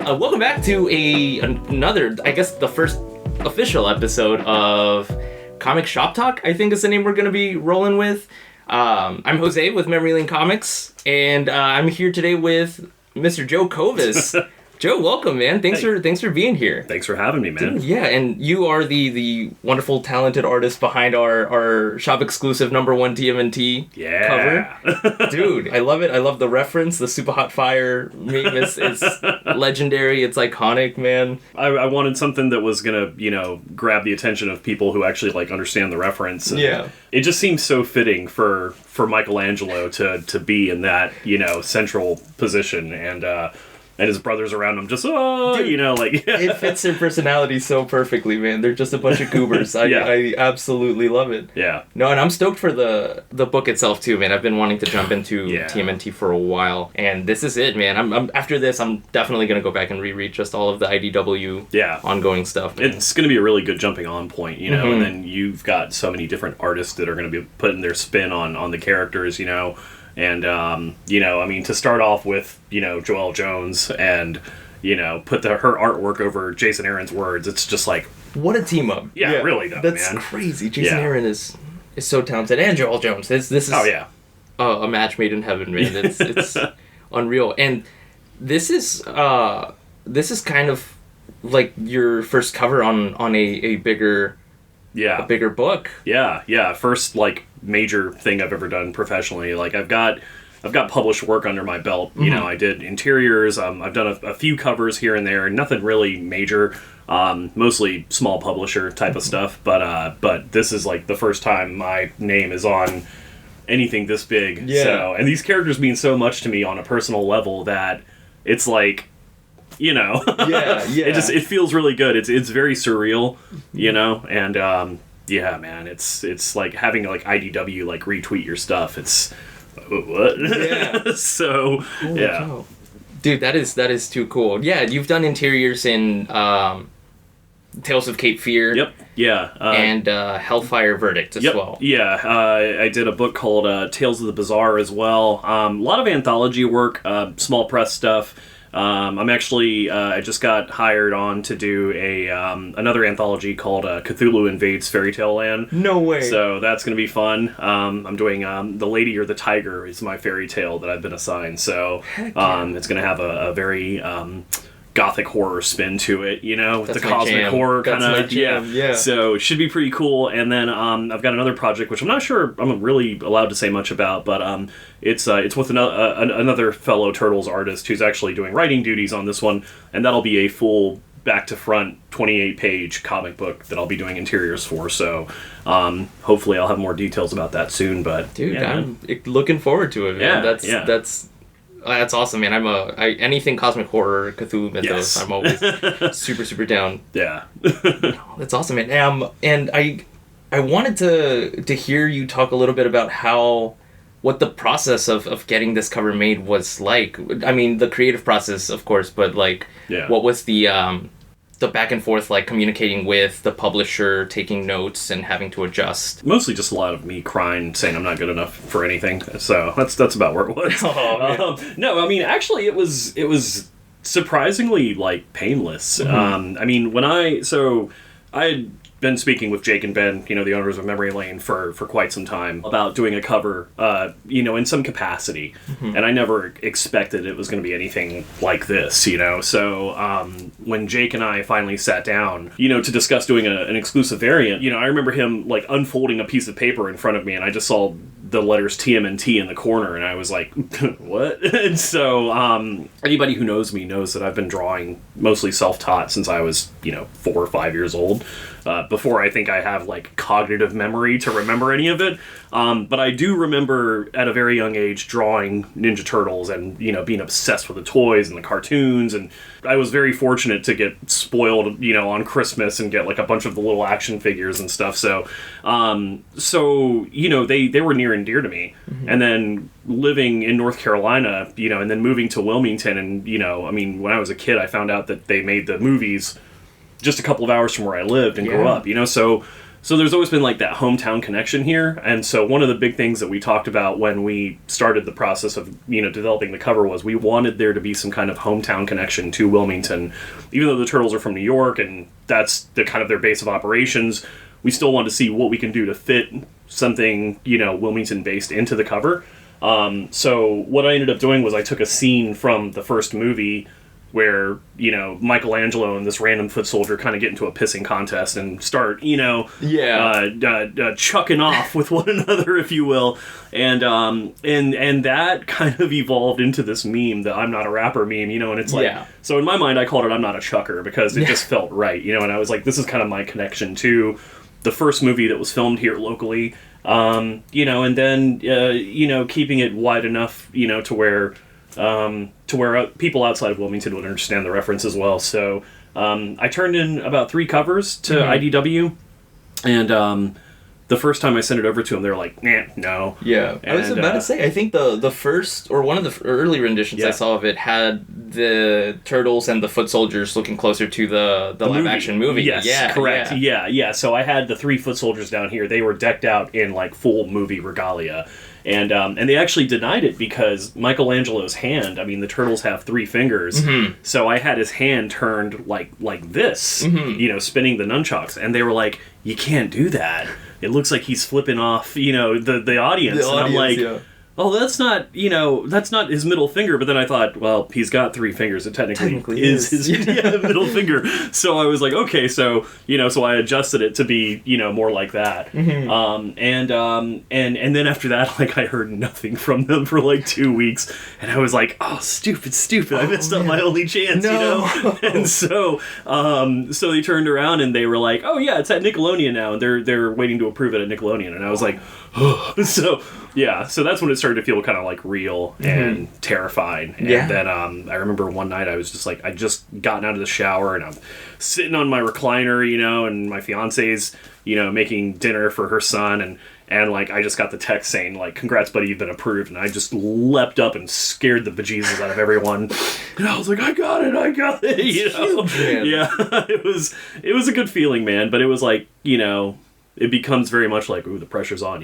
Welcome back to another, I guess the first official episode of Comic Shop Talk, I think is the name we're going to be rolling with. I'm Jose with Memory Lane Comics, and I'm here today with Mr. Joe Covas. Joe, welcome, man. Thanks for being here. Thanks for having me, man. Dude, yeah, and you are the wonderful, talented artist behind our shop exclusive #1 TMNT cover. Dude, I love it. I love the reference. The Super Hot Fire meme is legendary. It's iconic, man. I wanted something that was gonna, grab the attention of people who actually understand the reference. And yeah. It just seems so fitting for Michelangelo to be in that, central position, and his brothers around him just, It fits their personality so perfectly, man. They're just a bunch of goobers. I absolutely love it. Yeah. No, and I'm stoked for the book itself, too, man. I've been wanting to jump into TMNT for a while, and this is it, man. I'm after this, I'm definitely going to go back and reread just all of the IDW ongoing stuff. Man. It's going to be a really good jumping on point, and then you've got so many different artists that are going to be putting their spin on the characters, And, to start off with, Joelle Jones and, put her artwork over Jason Aaron's words, it's just like... What a team up. Yeah, really, though, That's crazy. Jason Aaron is so talented. And Joelle Jones. This is a match made in heaven, man. It's unreal. And this is kind of like your first cover on a bigger... Yeah. A bigger book. Yeah. First, major thing I've ever done professionally. I've got published work under my belt. I did interiors. I've done a few covers here and there. Nothing really major. Mostly small publisher type of stuff. But this is the first time my name is on anything this big. Yeah. So, and these characters mean so much to me on a personal level that it's Yeah. It feels really good. It's very surreal, and man, it's like having IDW retweet your stuff. It's what? Yeah. So Holy cow. Dude, that is too cool. Yeah, you've done interiors in Tales of Cape Fear. Yep. Yeah. And Hellfire Verdict as well. Yeah. I did a book called Tales of the Bizarre as well. A lot of anthology work, small press stuff. I'm actually, I just got hired on to do another anthology called Cthulhu Invades Fairy Tale Land. No way. So that's going to be fun. I'm doing The Lady or the Tiger is my fairy tale that I've been assigned. So it's going to have a very gothic horror spin to it, with That's the cosmic horror kind of. Yeah. So it should be pretty cool. And then I've got another project, which I'm not sure I'm really allowed to say much about, but it's with another fellow Turtles artist who's actually doing writing duties on this one, and that'll be a full back-to-front 28-page comic book that I'll be doing interiors for. So hopefully I'll have more details about that soon. But dude, I'm looking forward to it, man. That's awesome, man. Anything cosmic horror, Cthulhu mythos. I'm always super, super down. Yeah. That's awesome, man. And I wanted to hear you talk a little bit about what the process of getting this cover made was like. I mean, the creative process, of course, but what was the back and forth communicating with the publisher, taking notes, and having to adjust? Mostly just a lot of me crying, saying I'm not good enough for anything. So that's about where it was. Oh, no, I mean, actually, it was surprisingly painless. Mm-hmm. I had been speaking with Jake and Ben, the owners of Memory Lane, for quite some time about doing a cover, in some capacity. Mm-hmm. And I never expected it was going to be anything like this, So when Jake and I finally sat down, to discuss doing an exclusive variant, I remember him unfolding a piece of paper in front of me, and I just saw the letters TMNT in the corner, and I was like, what? And so anybody who knows me knows that I've been drawing mostly self-taught since I was 4 or 5 years old, before I think I have cognitive memory to remember any of it. But I do remember at a very young age drawing Ninja Turtles and being obsessed with the toys and the cartoons, and I was very fortunate to get spoiled on Christmas and get a bunch of the little action figures and stuff. So they were near and dear to me. Mm-hmm. And then living in North Carolina, and then moving to Wilmington, and when I was a kid, I found out that they made the movies just a couple of hours from where I lived and grew up, so So there's always been like that hometown connection here, and so one of the big things that we talked about when we started the process of developing the cover was we wanted there to be some kind of hometown connection to Wilmington, even though the Turtles are from New York and that's the kind of their base of operations. We still wanted to see what we can do to fit something Wilmington based into the cover. So what I ended up doing was I took a scene from the first movie where, Michelangelo and this random foot soldier kind of get into a pissing contest and start, chucking off with one another, if you will. And that kind of evolved into this meme, the I'm not a rapper meme, and it's like, so in my mind, I called it I'm not a chucker because it just felt right, and I was like, this is kind of my connection to the first movie that was filmed here locally, and then, keeping it wide enough, to where people outside of Wilmington would understand the reference as well. So I turned in about 3 covers to IDW, and the first time I sent it over to them, they were like, nah, no. Yeah, I was about to say, I think the first, or one of the early renditions I saw of it had the Turtles and the foot soldiers looking closer to the live-action movie. Yes, correct. Yeah. So I had the 3 foot soldiers down here. They were decked out in, like, full movie regalia. And they actually denied it because Michelangelo's hand, the Turtles have 3 fingers, so I had his hand turned like this, spinning the nunchucks, and they were like, you can't do that. It looks like he's flipping off, the audience. And I'm like, oh, that's not his middle finger. But then I thought, well, he's got 3 fingers. It technically is his middle finger. So I was like, okay, so I adjusted it to be more like that. And then after that, like, I heard nothing from them for like 2 weeks, and I was like, oh, stupid! I messed up my only chance, And so they turned around and they were like, oh yeah, it's at Nickelodeon now, and they're waiting to approve it at Nickelodeon, and I was like, oh. So that's when it started to feel kind of like real and terrifying. And then I remember one night I was just like, I just gotten out of the shower and I'm sitting on my recliner, and my fiance's, making dinner for her son, and like I just got the text saying like, congrats buddy, you've been approved, and I just leapt up and scared the bejesus out of everyone. And I was like, I got it. Huge, man. Yeah. It was a good feeling, man, but it was like, it becomes very much like, ooh, the pressure's on.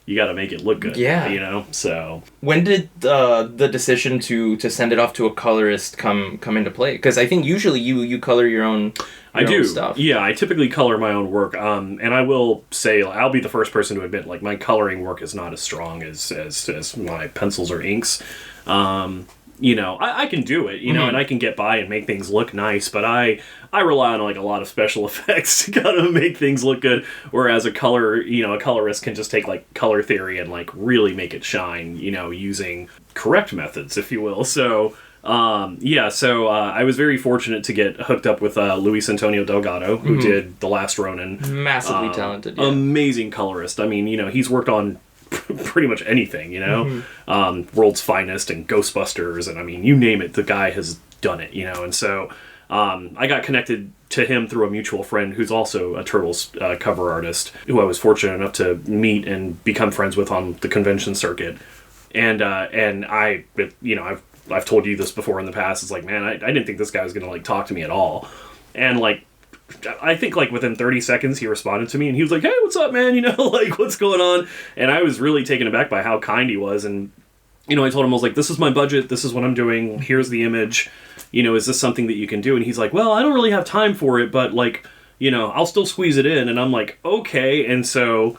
You gotta make it look good. Yeah. So when did the decision to send it off to a colorist come into play? Because I think usually you color your own. I do. Stuff. Yeah, I typically color my own work. And I will say, I'll be the first person to admit, like, my coloring work is not as strong as my pencils or inks. I can do it, and I can get by and make things look nice, but I rely on like a lot of special effects to kind of make things look good, whereas a colorist can just take like color theory and like really make it shine, using correct methods, if you will. So I was very fortunate to get hooked up with Luis Antonio Delgado, who did The Last Ronin. Massively talented. Yeah. Amazing colorist. He's worked on pretty much anything, World's Finest and Ghostbusters, and you name it, the guy has done it, and so I got connected to him through a mutual friend who's also a Turtles cover artist, who I was fortunate enough to meet and become friends with on the convention circuit, and I've told you this before in the past. It's like, man, I didn't think this guy was gonna like talk to me at all, and like, I think like within 30 seconds he responded to me and he was like, hey, what's up, man? Like, what's going on? And I was really taken aback by how kind he was. And, I told him, I was like, this is my budget. This is what I'm doing. Here's the image. Is this something that you can do? And he's like, well, I don't really have time for it, but like, I'll still squeeze it in. And I'm like, okay. And so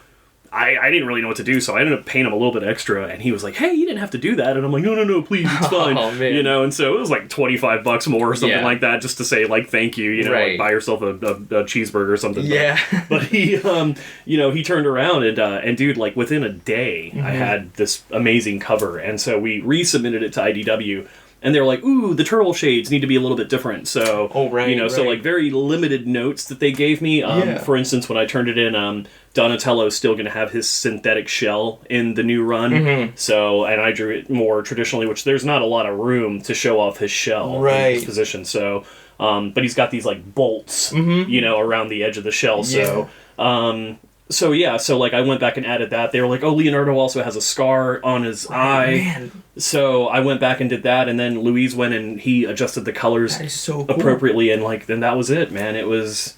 I didn't really know what to do, so I ended up paying him a little bit extra, and he was like, hey, you didn't have to do that. And I'm like, no, please, it's fine. Oh, man. And so it was like $25 more or something like that, just to say, like, thank you, like, buy yourself a cheeseburger or something. Yeah. But he, he turned around, and dude, like, within a day, I had this amazing cover, and so we resubmitted it to IDW, and they were like, ooh, the turtle shades need to be a little bit different. So, so like very limited notes that they gave me. For instance, when I turned it in, Donatello's still going to have his synthetic shell in the new run. So, and I drew it more traditionally, which there's not a lot of room to show off his shell in his position. So, but he's got these like bolts, around the edge of the shell. So, so like I went back and added that. They were like, oh, Leonardo also has a scar on his eye. Man. So I went back and did that, and then Louise went and he adjusted the colors so cool. appropriately, and like then that was it, man. It was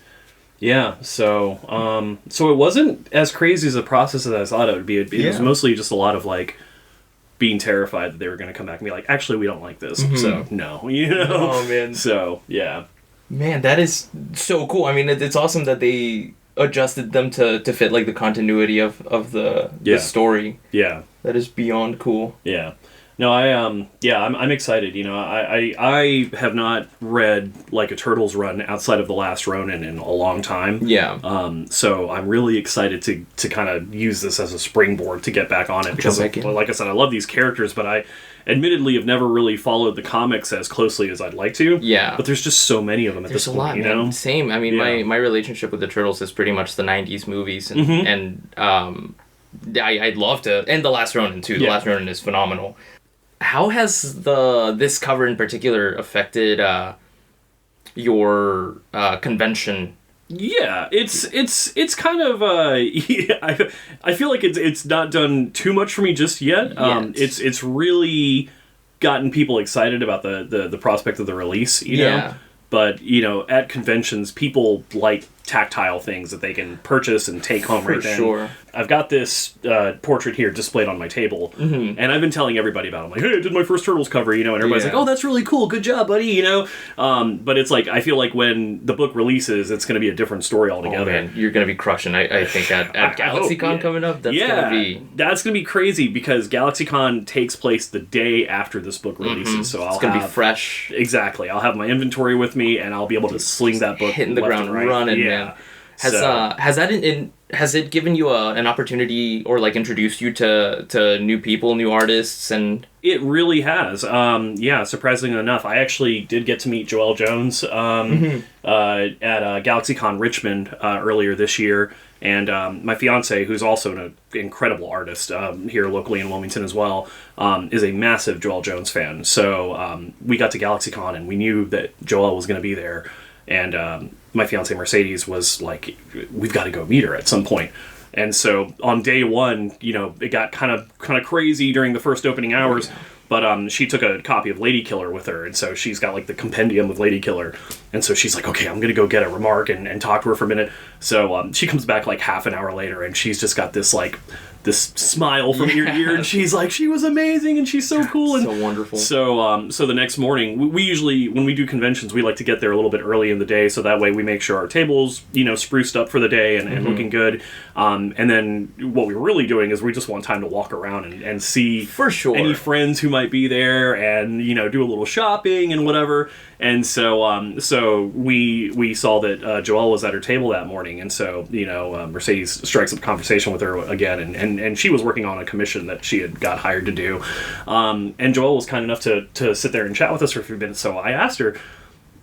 Yeah, so it wasn't as crazy as a process as I thought it would be. It was mostly just a lot of like being terrified that they were going to come back and be like, actually, we don't like this, so no, you know. Oh man. So yeah, Man, that is so cool. I mean, it's awesome that they adjusted them to fit like the continuity of the story. Yeah. That is beyond cool. Yeah. No, I'm excited. You know, I have not read like a Turtles run outside of The Last Ronin in a long time. Yeah. So I'm really excited to kind of use this as a springboard to get back on it because, like I said, I love these characters, but I admittedly have never really followed the comics as closely as I'd like to. Yeah. But there's just so many of them at this point. Lot, you know. Same. I mean, my relationship with the Turtles is pretty much the '90s movies, and I'd love to, and The Last Ronin too. The Last Ronin is phenomenal. How has this cover in particular affected your convention? Yeah, it's kind of I feel like it's not done too much for me just yet. It's really gotten people excited about the prospect of the release, you know. But, you know, at conventions, people like tactile things that they can purchase and take home right then. Sure. I've got this portrait here displayed on my table, and I've been telling everybody about it. I'm like, hey, I did my first Turtles cover, you know, and everybody's like, oh, that's really cool, good job, buddy, you know. But it's like, I feel like when the book releases, it's going to be a different story altogether. Oh, man, you're going to be crushing, I think, at GalaxyCon coming up. That's going to be crazy because GalaxyCon takes place the day after this book releases, so it's going to be fresh. Exactly. I'll have my inventory with me, and I'll be able to sling that book hitting the ground running, man. Has it given you an opportunity or like introduced you to new people, new artists, and it really has. Surprisingly enough, I actually did get to meet Joelle Jones at GalaxyCon Richmond earlier this year, and my fiance, who's also an incredible artist here locally in Wilmington as well, is a massive Joelle Jones fan. So we got to GalaxyCon and we knew that Joelle was going to be there. And my fiance Mercedes was like, we've got to go meet her at some point. And so on day one, you know, it got kind of crazy during the first opening hours. But she took a copy of Lady Killer with her, and so she's got like the compendium of Lady Killer. And so she's like, okay, I'm going to go get a remark and talk to her for a minute. So she comes back like half an hour later, and she's just got this like this smile from ear to ear, and she's like, she was amazing, and she's so cool. And so wonderful. So the next morning, we usually, when we do conventions, we like to get there a little bit early in the day, so that way we make sure our table's, you know, spruced up for the day and looking good. And then what we're really doing is we just want time to walk around and see for sure any friends who might be there and, you know, do a little shopping and whatever. And so we saw that Joelle was at her table that morning, and so, you know, Mercedes strikes up a conversation with her again, and she was working on a commission that she had got hired to do. And Joelle was kind enough to sit there and chat with us for a few minutes. So I asked her,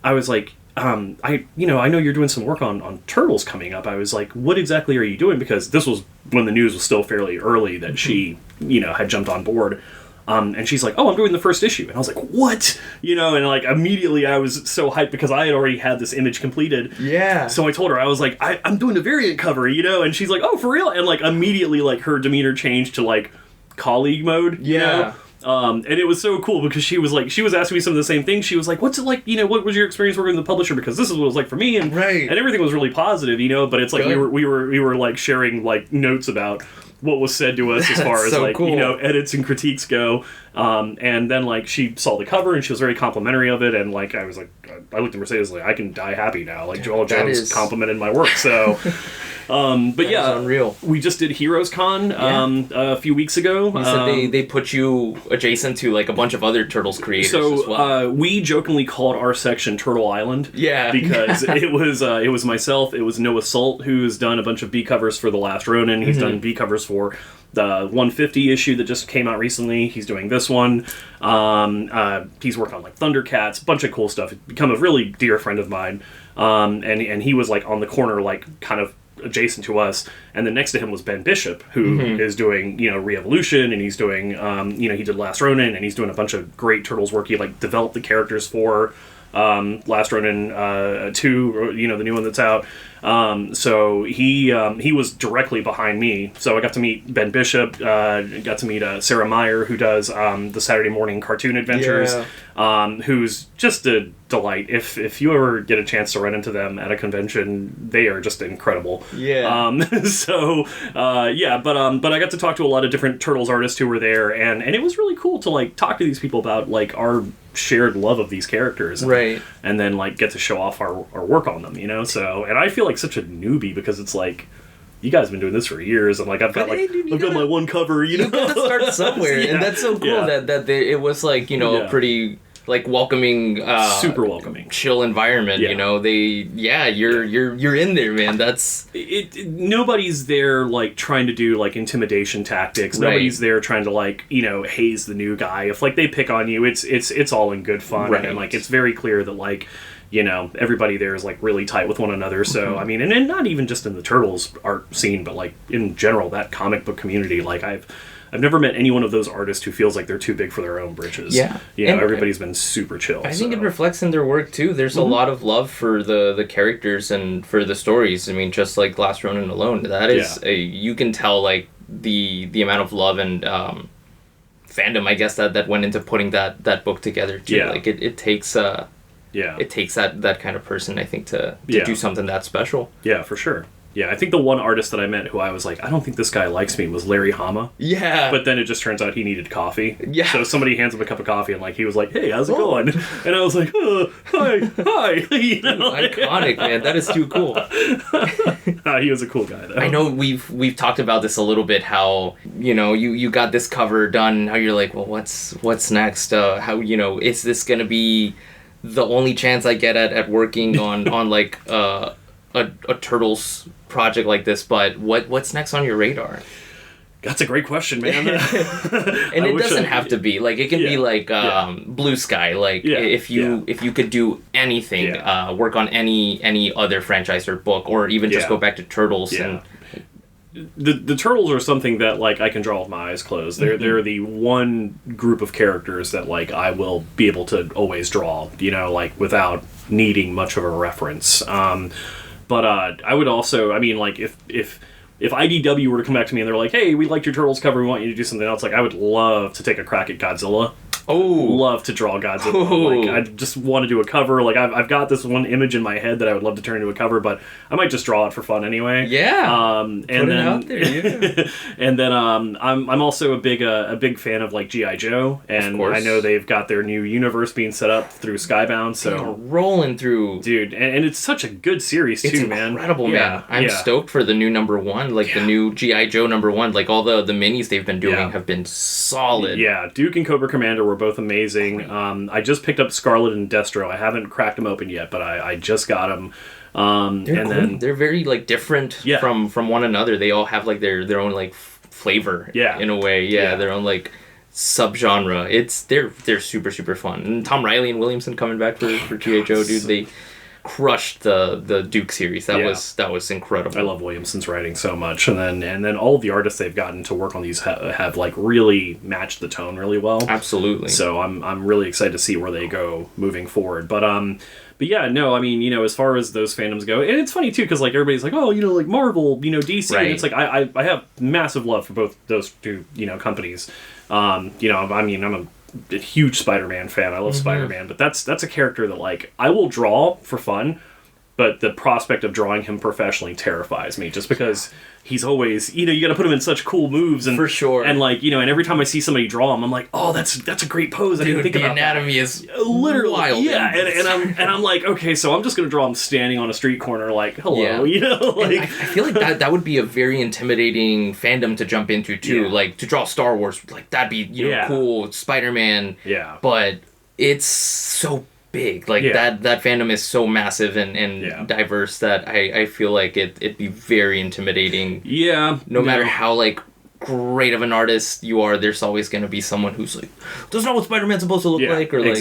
I was like, I know you're doing some work on Turtles coming up. I was like, what exactly are you doing? Because this was when the news was still fairly early that she, you know, had jumped on board. And she's like, oh, I'm doing the first issue. And I was like, what? You know, and like immediately I was so hyped because I had already had this image completed. Yeah. So I told her, I was like, I'm doing a variant cover, you know? And she's like, oh, for real? And like immediately like her demeanor changed to like colleague mode, you know? And it was so cool because she was asking me some of the same things. She was like, what's it like, you know, what was your experience working with the publisher? Because this is what it was like for me. And everything was really positive, you know, but it's like we were like sharing like notes about what was said to us as far as so like, cool. You know, edits and critiques go. And then like she saw the cover and she was very complimentary of it. And like, I was like, I looked at Mercedes like, I can die happy now. Like Joelle Jones complimented my work. So, but yeah, unreal. We just did Heroes Con a few weeks ago. You said they put you adjacent to like a bunch of other Turtles creators as well. We jokingly called our section Turtle Island. Yeah. Because it was myself, it was Noah Salt, who's done a bunch of B covers for The Last Ronin. He's done B covers for the 150 issue that just came out recently. He's doing this one. He's worked on like Thundercats, a bunch of cool stuff. He's become a really dear friend of mine. And he was like on the corner, like kind of adjacent to us. And then next to him was Ben Bishop, who is doing, you know, Re-Evolution, and he's doing, you know, he did Last Ronin, and he's doing a bunch of great Turtles work. He like developed the characters for Last Ronin 2, you know, the new one that's out. So he was directly behind me. So I got to meet Ben Bishop, got to meet Sarah Meyer, who does the Saturday morning cartoon adventures, who's just a delight. If you ever get a chance to run into them at a convention, they are just incredible. Yeah. But I got to talk to a lot of different Turtles artists who were there, and it was really cool to like talk to these people about like our shared love of these characters, and then like get to show off our work on them, you know. So, and I feel like such a newbie because it's like, you guys have been doing this for years, and like I've got got my one cover, you know. You got to start somewhere, and that's so cool that it was like, you know, a pretty like welcoming, super welcoming, chill environment. You know, you're in there, man. That's nobody's there like trying to do like intimidation tactics. Nobody's there trying to like, you know, haze the new guy. If like they pick on you, it's all in good fun, and like it's very clear that like, you know, everybody there is like really tight with one another. So I mean, and not even just in the Turtles art scene, but like in general, that comic book community. Like I've never met any one of those artists who feels like they're too big for their own britches. Yeah. You know, everybody's been super chill. I think it reflects in their work, too. There's a lot of love for the characters and for the stories. I mean, just like Last Ronin alone, that is you can tell, like, the amount of love and fandom, I guess, that went into putting that book together, too. Yeah. Like, it takes... It takes that kind of person, I think, to do something that special. Yeah, for sure. Yeah, I think the one artist that I met who I was like, I don't think this guy likes me, was Larry Hama. Yeah. But then it just turns out he needed coffee. Yeah. So somebody hands him a cup of coffee and like he was like, hey, how's it going? And I was like, hi. You know? Iconic, man. That is too cool. He was a cool guy, though. I know we've talked about this a little bit, how, you know, you got this cover done, how you're like, well, what's next? How, you know, is this going to be the only chance I get at working on like a Turtles project like this, but what's next on your radar? That's a great question, man. And it doesn't have to be like, it can be like Blue Sky, like if you could do anything, work on any other franchise or book, or even just go back to Turtles. And the Turtles are something that like I can draw with my eyes closed. They're the one group of characters that like I will be able to always draw, you know, like without needing much of a reference. But I would also, I mean, like, if IDW were to come back to me and they're like, hey, we liked your Turtles cover, we want you to do something else, like, I would love to take a crack at Godzilla. Oh, love to draw Godzilla. Like, I just want to do a cover. Like, I've got this one image in my head that I would love to turn into a cover, but I might just draw it for fun anyway. Yeah. And Put then it out there, yeah. And then I'm also a big fan of like G.I. Joe, and I know they've got their new universe being set up through Skybound. So they're rolling through, dude, and it's such a good series too, man. Incredible, man. I'm stoked for the new #1, like the new G.I. Joe #1. Like all the minis they've been doing have been solid. Yeah, Duke and Cobra Commander were both amazing. I just picked up Scarlet and Destro. I haven't cracked them open yet, but I just got them. They're very like different from one another. They all have like their own like flavor. In a way. Their own like subgenre. They're super fun. And Tom Riley and Williamson coming back for G.I. Joe, dude. They crushed the Duke series. That was incredible. I love Williamson's writing so much, and then all of the artists they've gotten to work on these have like really matched the tone really well. Absolutely. So I'm really excited to see where they go moving forward. But yeah, no, I mean, you know, as far as those fandoms go, and it's funny too because like everybody's like, oh, you know, like Marvel, you know, DC, and it's like I have massive love for both those two, you know, companies. You know, I mean, I'm a huge Spider-Man fan. I love Spider-Man, but that's a character that like I will draw for fun, but the prospect of drawing him professionally terrifies me just because he's always, you know, you got to put him in such cool moves, and for sure, and like, you know, and every time I see somebody draw him, I'm like, oh, that's a great pose. I didn't think about the anatomy is literally wild. Yeah, and I'm like, okay, so I'm just gonna draw him standing on a street corner, like, hello, you know, like I feel like that would be a very intimidating fandom to jump into too. Like to draw Star Wars, like that'd be, you know, cool. Spider-Man, but it's so big, like that fandom is so massive and diverse that I feel like it'd be very intimidating. No matter how like great of an artist you are, there's always going to be someone who's like, that's not what Spider-Man's supposed to look like, or like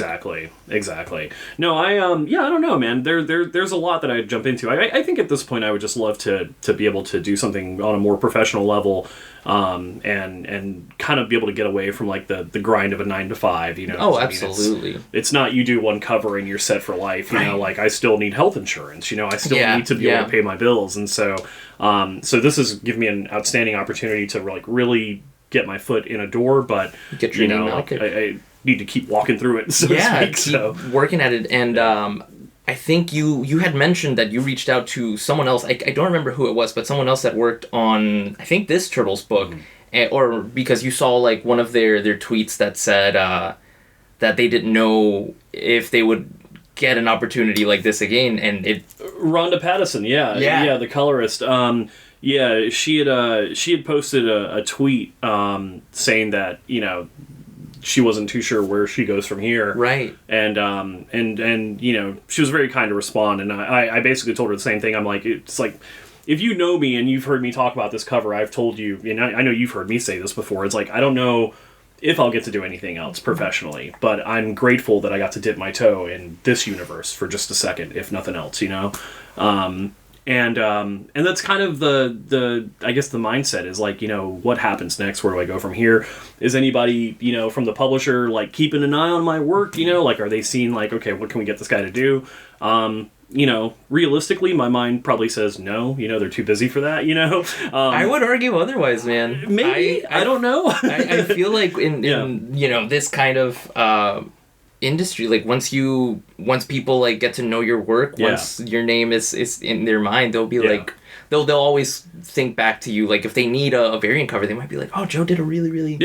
exactly. No, I don't know, man. There's a lot that I'd jump into. I think at this point I would just love to be able to do something on a more professional level. and kind of be able to get away from like the grind of a 9 to 5, you know. Oh, 'Cause, absolutely. It's not you do one cover and you're set for life, you know, like I still need health insurance, you know, I still Yeah, need to be able to pay my bills. And so, so this has given me an outstanding opportunity to like really get my foot in a door, but Get your name out like there. I need to keep walking through it, so to speak. Keep working at it. And I think you had mentioned that you reached out to someone else. I don't remember who it was, but someone else that worked on, I think, this Turtles book. Or because you saw like one of their tweets that said that they didn't know if they would get an opportunity like this again, and it... Rhonda Pattison, yeah, the colorist. Yeah, she had posted a tweet saying that, you know, she wasn't too sure where she goes from here. Right. And you know, she was very kind to respond, and I basically told her the same thing. I'm like, it's like, if you know me and you've heard me talk about this cover, I've told you, and I know you've heard me say this before, it's like, I don't know if I'll get to do anything else professionally, but I'm grateful that I got to dip my toe in this universe for just a second, if nothing else, you know? And that's kind of the I guess the mindset is like, you know, what happens next? Where do I go from here? Is anybody, you know, from the publisher like keeping an eye on my work? You know, like, are they seeing like, okay, what can we get this guy to do? You know, realistically, my mind probably says no. You know, they're too busy for that. You know, I would argue otherwise, man. Maybe I don't know. I feel like in you know, this kind of industry, like once people like get to know your work, once your name is in their mind, they'll be like, they'll always think back to you. Like if they need a variant cover, they might be like, oh, Joe did a really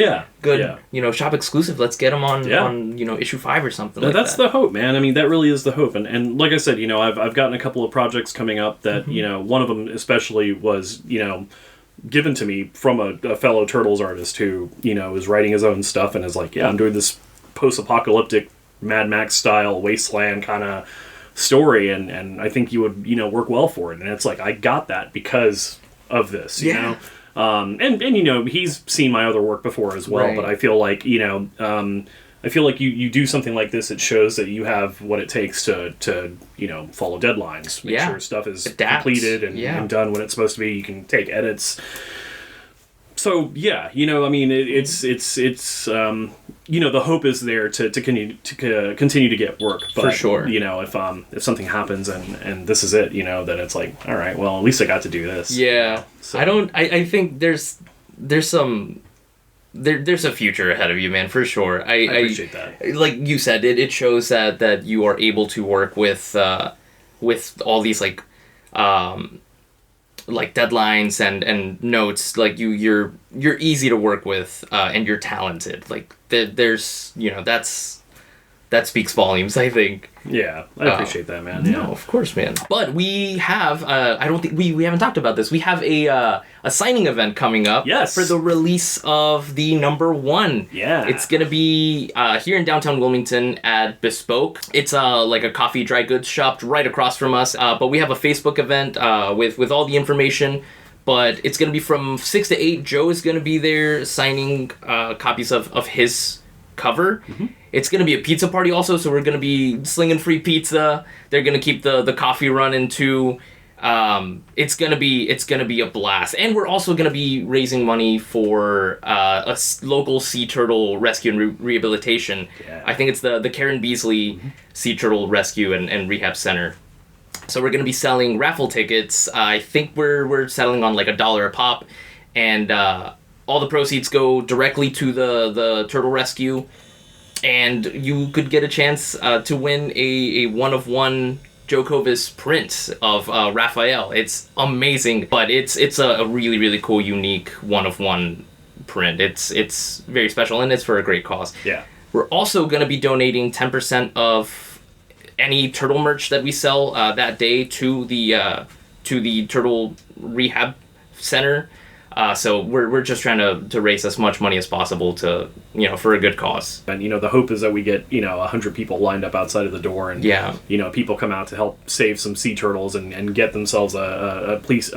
good you know, shop exclusive, let's get him on you know, issue 5 or something. That's the hope, man. I mean, that really is the hope. And like I said, you know, I've gotten a couple of projects coming up that you know, one of them especially was, you know, given to me from a fellow Turtles artist who, you know, is writing his own stuff and is like, yeah, I'm doing this post-apocalyptic Mad Max style wasteland kind of story, and I think you would, you know, work well for it. And it's like, I got that because of this, you know. And you know, he's seen my other work before as well, but I feel like, you know, I feel like you do something like this, it shows that you have what it takes to you know, follow deadlines, make sure stuff is completed and done when it's supposed to be. You can take edits. So yeah, you know, I mean, it's you know, the hope is there to continue to get work. But, for sure. You know, if something happens and this is it, you know, then it's like, all right, well, at least I got to do this. Yeah. So. I think there's a future ahead of you, man, for sure. I appreciate that. Like you said, it shows that you are able to work with all these like deadlines and notes. Like you're easy to work with, and you're talented. Like there's, you know, that speaks volumes, I think. Yeah, I appreciate that, man. No, of course, man. But we have, I don't think, we haven't talked about this. We have a signing event coming up. Yes. For the release of the number 1. Yeah. It's going to be here in downtown Wilmington at Bespoke. It's like a coffee dry goods shop right across from us. But we have a Facebook event with all the information. But it's going to be from 6 to 8. Joe is going to be there signing copies of his cover. It's going to be a pizza party also, so we're going to be slinging free pizza. They're going to keep the coffee running too. It's going to be a blast. And we're also going to be raising money for a local sea turtle rescue and rehabilitation. Yeah. I think it's the Karen Beasley Sea Turtle Rescue and Rehab Center. So we're going to be selling raffle tickets. I think we're settling on like $1 a pop, and all the proceeds go directly to the turtle rescue, and you could get a chance to win a one-of-one Joe Covas print of Raphael. It's amazing, but it's a really, really cool, unique one-of-one print. It's very special, and it's for a great cause. Yeah. We're also going to be donating 10% of any turtle merch that we sell that day to the Turtle Rehab Center. So we're just trying to raise as much money as possible to, you know, for a good cause. And, you know, the hope is that we get, you know, 100 people lined up outside of the door, and, you know, people come out to help save some sea turtles and get themselves a piece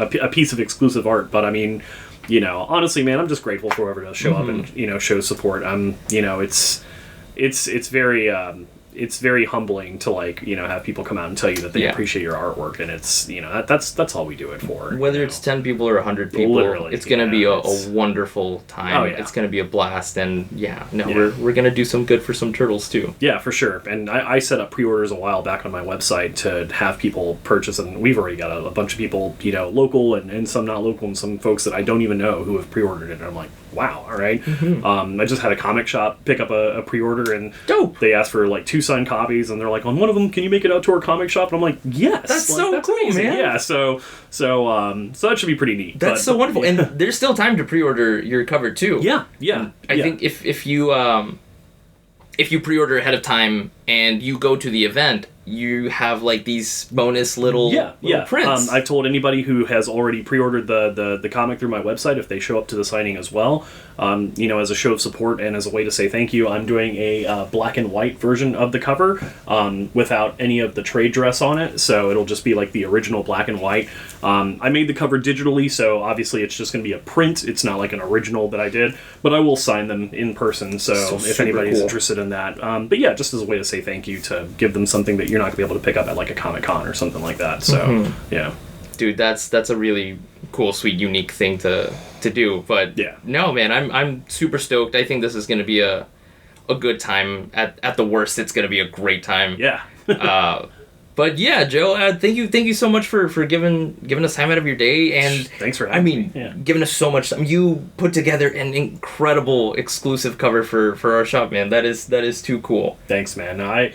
of exclusive art. But I mean, you know, honestly, man, I'm just grateful for whoever does show up and, you know, show support. You know, it's very, it's very humbling to like, you know, have people come out and tell you that they appreciate your artwork, and it's, you know, that's all we do it for. Whether it's 10 people or 100 people, literally, it's going to be a wonderful time. Oh, yeah. It's going to be a blast, and we're going to do some good for some turtles too. Yeah, for sure. And I set up pre-orders a while back on my website to have people purchase, and we've already got a bunch of people, you know, local and some not local, and some folks that I don't even know who have pre-ordered it. And I'm like, wow, all right. I just had a comic shop pick up a pre-order, and dope. They asked for like 2 signed copies, and they're like, on one of them, can you make it out to our comic shop? And I'm like, yes. That's so cool, amazing. man. Yeah, so that should be pretty neat. That's so wonderful. And there's still time to pre-order your cover too. Yeah. I think if you pre-order ahead of time and you go to the event, you have like these bonus little prints. I've told anybody who has already pre-ordered the comic through my website, if they show up to the signing as well, you know, as a show of support and as a way to say thank you, I'm doing a black and white version of the cover without any of the trade dress on it, so it'll just be like the original black and white. I made the cover digitally, so obviously it's just going to be a print. It's not like an original that I did, but I will sign them in person, so if anybody's interested in that. But yeah, just as a way to say thank you, to give them something that you're not going to be able to pick up at like a Comic-Con or something like that. So yeah, dude, that's a really cool, sweet, unique thing to do. But no, man, I'm super stoked. I think this is going to be a good time. At the worst, it's going to be a great time. Yeah. But yeah, Joe, thank you so much for giving us time out of your day, and thanks for having me. Giving us so much time. You put together an incredible exclusive cover for our shop, man. That is too cool. Thanks, man.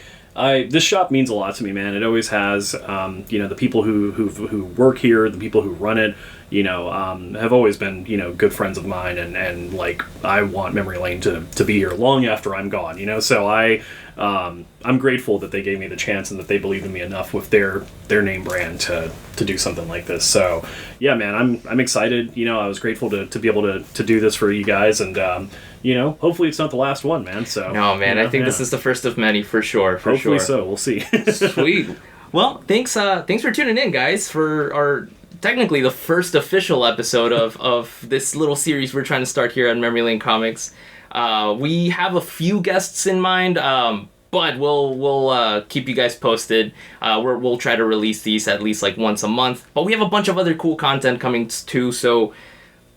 This shop means a lot to me, man. It always has. You know, the people who work here, the people who run it, you know, have always been, you know, good friends of mine, and like, I want Memory Lane to be here long after I'm gone, you know. So I'm grateful that they gave me the chance and that they believed in me enough with their name brand to do something like this. So yeah, man, I'm excited. You know, I was grateful to be able to do this for you guys, and you know, hopefully it's not the last one, man. So no, man, I think this is the first of many for sure. Hopefully so. We'll see. Sweet. Well, thanks for tuning in, guys, for our technically the first official episode of this little series we're trying to start here at Memory Lane Comics. We have a few guests in mind, but we'll keep you guys posted. We'll try to release these at least like once a month. But we have a bunch of other cool content coming too, so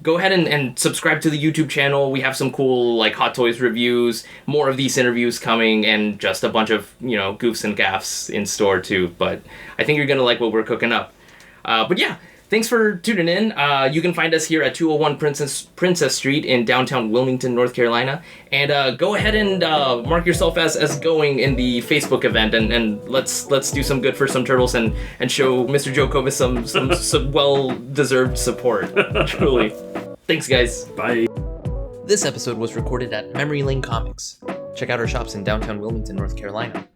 go ahead and subscribe to the YouTube channel. We have some cool like Hot Toys reviews, more of these interviews coming, and just a bunch of, you know, goofs and gaffs in store too. But I think you're gonna like what we're cooking up. But yeah, thanks for tuning in. You can find us here at 201 Princess Street in downtown Wilmington, North Carolina. And go ahead and mark yourself as going in the Facebook event, and let's do some good for some turtles and show Mr. Joe Covas some well-deserved support. Truly. Thanks, guys. Bye. This episode was recorded at Memory Lane Comics. Check out our shops in downtown Wilmington, North Carolina.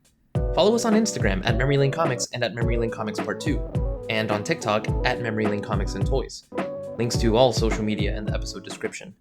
Follow us on Instagram at Memory Lane Comics and at Memory Lane Comics Part 2. And on TikTok at Memory Lane Comics and Toys. Links to all social media in the episode description.